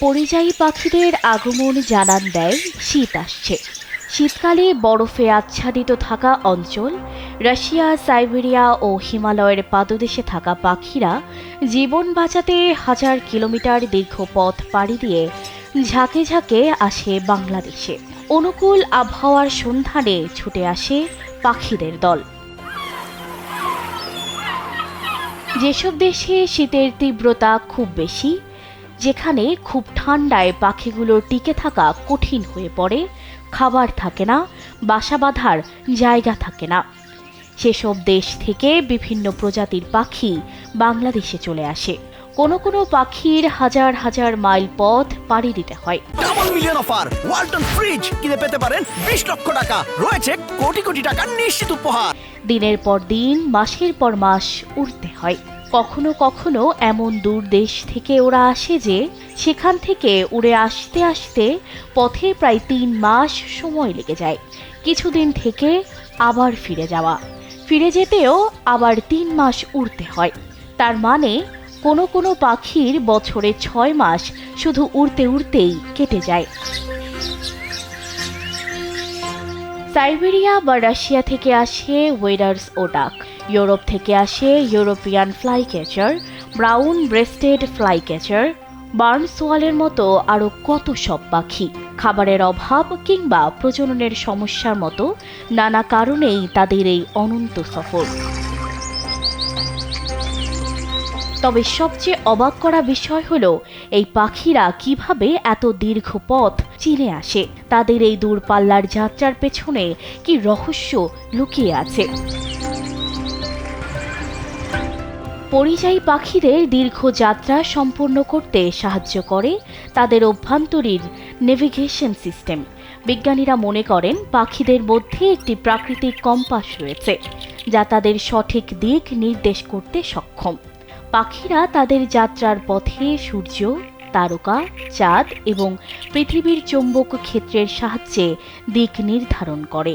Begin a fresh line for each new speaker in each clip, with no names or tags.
পরিযায়ী পাখিদের আগমন জানান দেয় শীত আসছে। শীতকালে বরফে আচ্ছাদিত থাকা অঞ্চল, রাশিয়া, সাইবেরিয়া ও হিমালয়ের পাদদেশে থাকা পাখিরা জীবন বাঁচাতে হাজার কিলোমিটার দীর্ঘ পথ পাড়ি দিয়ে ঝাঁকে ঝাঁকে আসে বাংলাদেশে। অনুকূল আবহাওয়ার সন্ধানে ছুটে আসে পাখিদের দল। যেসব দেশে শীতের তীব্রতা খুব বেশি, যেখানে খুব ঠান্ডায় পাখিগুলোর টিকে থাকা কঠিন হয়ে পড়ে, খাবার থাকে না, বাসা বাঁধার জায়গা থাকে না, সেসব দেশ থেকে বিভিন্ন প্রজাতির পাখি বাংলাদেশে চলে আসে। কোনো কোনো পাখির হাজার হাজার মাইল পথ পাড়ি দিতে হয়।
Double million offer, Walton fridge কিনে পেতে পারেন 20 লক্ষ টাকা, রয়েছে কোটি কোটি টাকার নিশ্চিত উপহার।
দিনের পর দিন, মাসের পর মাস উড়তে হয়। কখনো কখনো এমন দূর দেশ থেকে ওরা আসে যে সেখান থেকে উড়ে আসতে আসতে পথে প্রায় 3 মাস সময় লেগে যায়। কিছুদিন থেকে আবার ফিরে যেতেও আবার 3 মাস উড়তে হয়। তার মানে কোনো কোনো পাখির বছরে 6 মাস শুধু উড়তে উড়তেই কেটে যায়। সাইবেরিয়া বা রাশিয়া থেকে আসে ওয়েডার্স ও ডাক, ইউরোপ থেকে আসে European flycatcher, brown breasted flycatcher, বার্নসোয়ালের মতো আরও কত সব পাখি। খাবারের অভাব কিংবা প্রজননের সমস্যার মতো নানা কারণেই তাদের এই অনন্ত সফর। তবে সবচেয়ে অবাক করা বিষয় হলো এই পাখিরা কিভাবে এত দীর্ঘ পথ চিনে আসে। তাদের এই দূরপাল্লার যাত্রার পেছনে কি রহস্য লুকিয়ে আছে। পরিযায়ী পাখিদের দীর্ঘ যাত্রা সম্পূর্ণ করতে সাহায্য করে তাদের অভ্যন্তরীণ নেভিগেশন সিস্টেম। বিজ্ঞানীরা মনে করেন পাখিদের মধ্যে একটি প্রাকৃতিক কম্পাস রয়েছে যা তাদের সঠিক দিক নির্দেশ করতে সক্ষম। পাখিরা তাদের যাত্রার পথে সূর্য, তারকা, চাঁদ এবং পৃথিবীর চৌম্বক ক্ষেত্রের সাহায্যে দিক নির্ধারণ করে।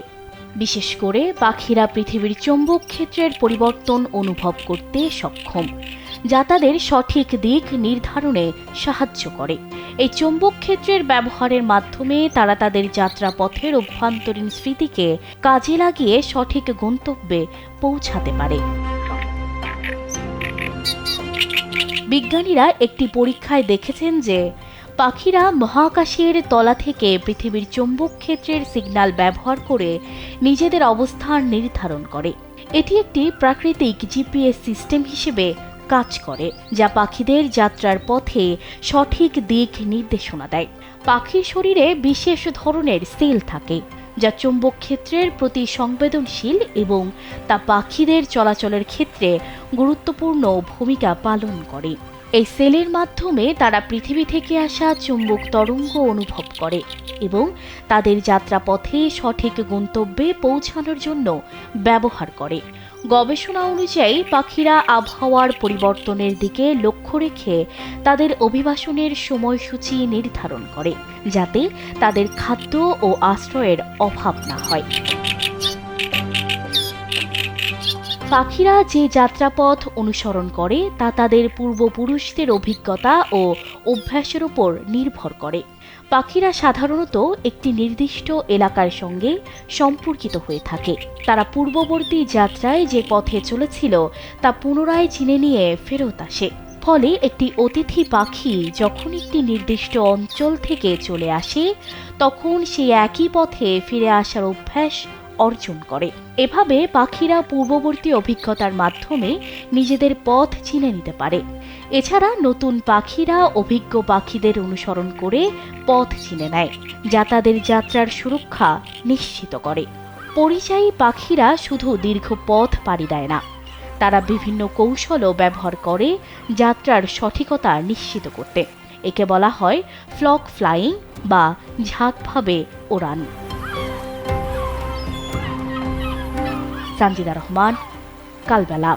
বিশেষ করে পাখিরা পৃথিবীর চৌম্বক ক্ষেত্রের পরিবর্তন অনুভব করতে সক্ষম, যা তাদের সঠিক দিক নির্ধারণে সাহায্য করে। এই চৌম্বক ক্ষেত্রের ব্যবহারের মাধ্যমে তারা তাদের যাত্রাপথের অভ্যন্তরীণ স্মৃতিকে কাজে লাগিয়ে সঠিক গন্তব্যে পৌঁছাতে পারে। বিজ্ঞানীরা একটি পরীক্ষায় দেখেছেন যে পাখিরা মহাকাশের তলা থেকে পৃথিবীর চৌম্বক ক্ষেত্রের সিগন্যাল ব্যবহার করে নিজেদের অবস্থান নির্ধারণ করে। এটি একটি প্রাকৃতিক জিপিএস সিস্টেম হিসেবে কাজ করে, যা পাখিদের যাত্রার পথে সঠিক দিক নির্দেশনা দেয়। পাখির শরীরে বিশেষ ধরনের সেল থাকে যা চৌম্বক ক্ষেত্রের প্রতি সংবেদনশীল এবং তা পাখিদের চলাচলের ক্ষেত্রে গুরুত্বপূর্ণ ভূমিকা পালন করে। এই সেলের মাধ্যমে তারা পৃথিবী থেকে আসা চুম্বক তরঙ্গ অনুভব করে এবং তাদের যাত্রাপথে সঠিক গন্তব্যে পৌঁছানোর জন্য ব্যবহার করে। গবেষণা অনুযায়ী পাখিরা আবহাওয়ার পরিবর্তনের দিকে লক্ষ্য রেখে তাদের অভিবাসনের সময়সূচি নির্ধারণ করে, যাতে তাদের খাদ্য ও আশ্রয়ের অভাব না হয়। পাখিরা যে যাত্রাপথ অনুসরণ করে তা তাদের পূর্বপুরুষদের অভিজ্ঞতা ও অভ্যাসের উপর নির্ভর করে। পাখিরা সাধারণত একটি নির্দিষ্ট এলাকার সঙ্গে সম্পর্কিত হয়ে থাকে। তারা পূর্ববর্তী যাত্রায় যে পথে চলেছিল তা পুনরায় চিনে নিয়ে ফেরত আসে। ফলে একটি অতিথি পাখি যখন একটি নির্দিষ্ট অঞ্চল থেকে চলে আসে, তখন সে একই পথে ফিরে আসার অভ্যাস অর্জন করে। এভাবে পাখিরা পূর্ববর্তী অভিজ্ঞতার মাধ্যমে নিজেদের পথ চিনে নিতে পারে। এছাড়া নতুন পাখিরা অভিজ্ঞ পাখিদের অনুসরণ করে পথ চিনে নেয়, যা তাদের যাত্রার সুরক্ষা নিশ্চিত করে। পরিযায়ী পাখিরা শুধু দীর্ঘ পথ পাড়ি দেয় না, তারা বিভিন্ন কৌশলও ব্যবহার করে যাত্রার সঠিকতা নিশ্চিত করতে। একে বলা হয় ফ্লক ফ্লাইং বা ঝাঁকভাবে ওড়ান। সানজিদা রহমান, কালবেলা।